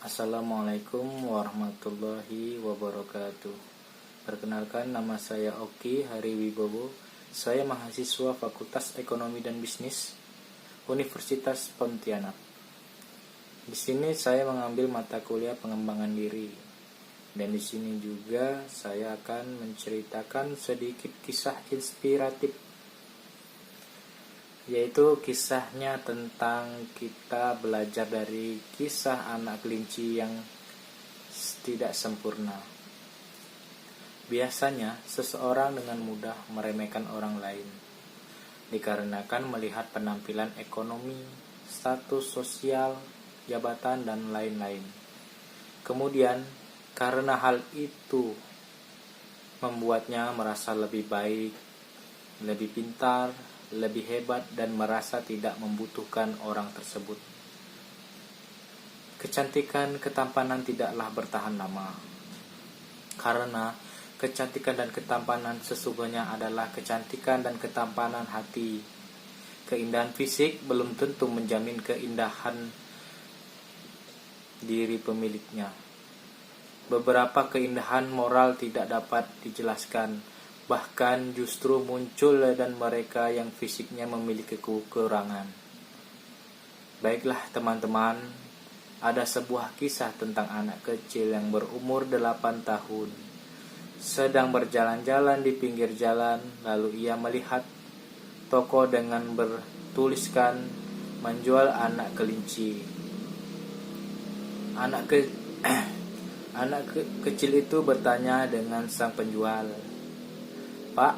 Assalamualaikum warahmatullahi wabarakatuh. Perkenalkan, nama saya Oki Hari Wibowo. Saya mahasiswa Fakultas Ekonomi dan Bisnis Universitas Pontianak. Di sini saya mengambil mata kuliah pengembangan diri. Dan di sini juga saya akan menceritakan sedikit kisah inspiratif, yaitu kisahnya tentang kita belajar dari kisah anak kelinci yang tidak sempurna. Biasanya seseorang dengan mudah meremehkan orang lain dikarenakan melihat penampilan ekonomi, status sosial, jabatan, dan lain-lain. Kemudian karena hal itu membuatnya merasa lebih baik, lebih pintar, lebih hebat, dan merasa tidak membutuhkan orang tersebut. Kecantikan, ketampanan tidaklah bertahan lama, karena kecantikan dan ketampanan sesungguhnya adalah kecantikan dan ketampanan hati. Keindahan fisik belum tentu menjamin keindahan diri pemiliknya. Beberapa keindahan moral tidak dapat dijelaskan, bahkan justru muncul dan mereka yang fisiknya memiliki kekurangan. Baiklah teman-teman, ada sebuah kisah tentang anak kecil yang berumur 8 tahun. Sedang berjalan-jalan di pinggir jalan, lalu ia melihat toko dengan bertuliskan menjual anak kelinci. Anak kecil itu bertanya dengan sang penjual, "Pak,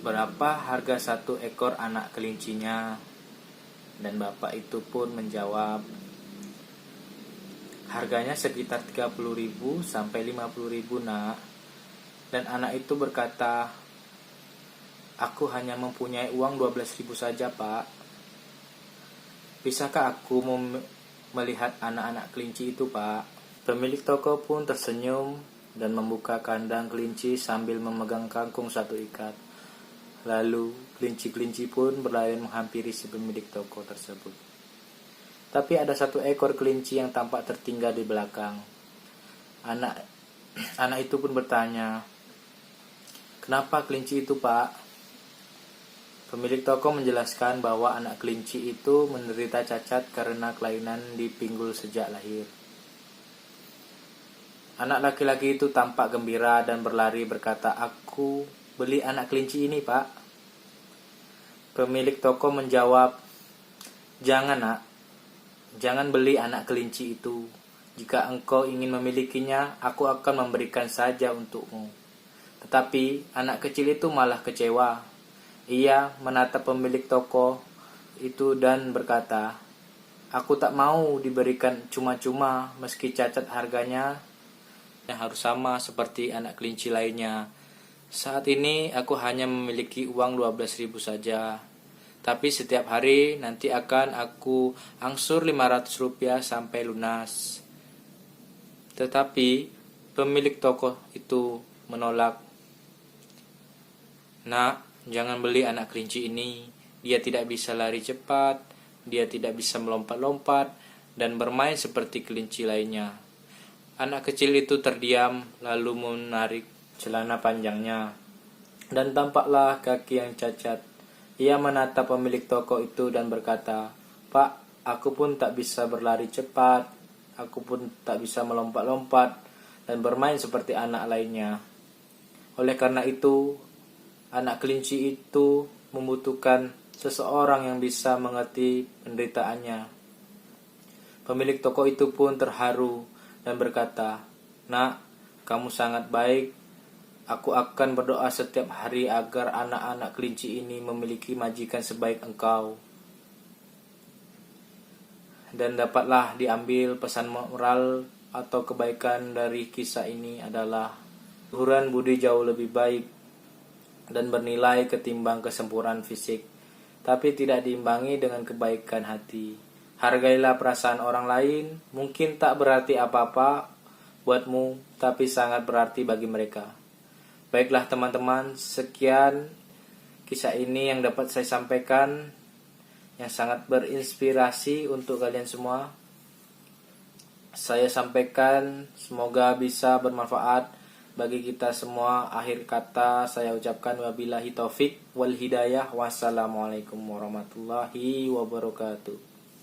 berapa harga satu ekor anak kelincinya?" Dan bapak itu pun menjawab, "Harganya sekitar 30.000 sampai 50.000, nak." Dan anak itu berkata, "Aku hanya mempunyai uang 12.000 saja, Pak. Bisakah aku melihat anak-anak kelinci itu, Pak?" Pemilik toko pun tersenyum dan membuka kandang kelinci sambil memegang kangkung satu ikat. Lalu kelinci-kelinci pun berlari menghampiri si pemilik toko tersebut. Tapi ada satu ekor kelinci yang tampak tertinggal di belakang. Anak itu pun bertanya, "Kenapa kelinci itu, Pak?" Pemilik toko menjelaskan bahwa anak kelinci itu menderita cacat karena kelainan di pinggul sejak lahir. Anak laki-laki itu tampak gembira dan berlari berkata, "Aku beli anak kelinci ini, Pak." Pemilik toko menjawab, "Jangan, nak. Jangan beli anak kelinci itu. Jika engkau ingin memilikinya, aku akan memberikan saja untukmu." Tetapi anak kecil itu malah kecewa. Ia menatap pemilik toko itu dan berkata, "Aku tak mau diberikan cuma-cuma meski cacat harganya yang harus sama seperti anak kelinci lainnya. Saat ini aku hanya memiliki uang 12.000 saja. Tapi setiap hari nanti akan aku angsur 500 rupiah sampai lunas." Tetapi pemilik toko itu menolak. "Nak, jangan beli anak kelinci ini. Dia tidak bisa lari cepat, dia tidak bisa melompat-lompat dan bermain seperti kelinci lainnya." Anak kecil itu terdiam lalu menarik celana panjangnya dan tampaklah kaki yang cacat. Ia menatap pemilik toko itu dan berkata, "Pak, aku pun tak bisa berlari cepat, aku pun tak bisa melompat-lompat dan bermain seperti anak lainnya. Oleh karena itu, anak kelinci itu membutuhkan seseorang yang bisa mengerti penderitaannya." Pemilik toko itu pun terharu dan berkata, "Nak, kamu sangat baik. Aku akan berdoa setiap hari agar anak-anak kelinci ini memiliki majikan sebaik engkau." Dan dapatlah diambil pesan moral atau kebaikan dari kisah ini adalah luhuran budi jauh lebih baik dan bernilai ketimbang kesempurnaan fisik, tapi tidak diimbangi dengan kebaikan hati. Hargailah perasaan orang lain, mungkin tak berarti apa-apa buatmu, tapi sangat berarti bagi mereka. Baiklah teman-teman, sekian kisah ini yang dapat saya sampaikan. yang sangat berinspirasi untuk kalian semua. Saya sampaikan, semoga bisa bermanfaat bagi kita semua. Akhir kata saya ucapkan wabillahi taufik wal hidayah. Wassalamualaikum warahmatullahi wabarakatuh.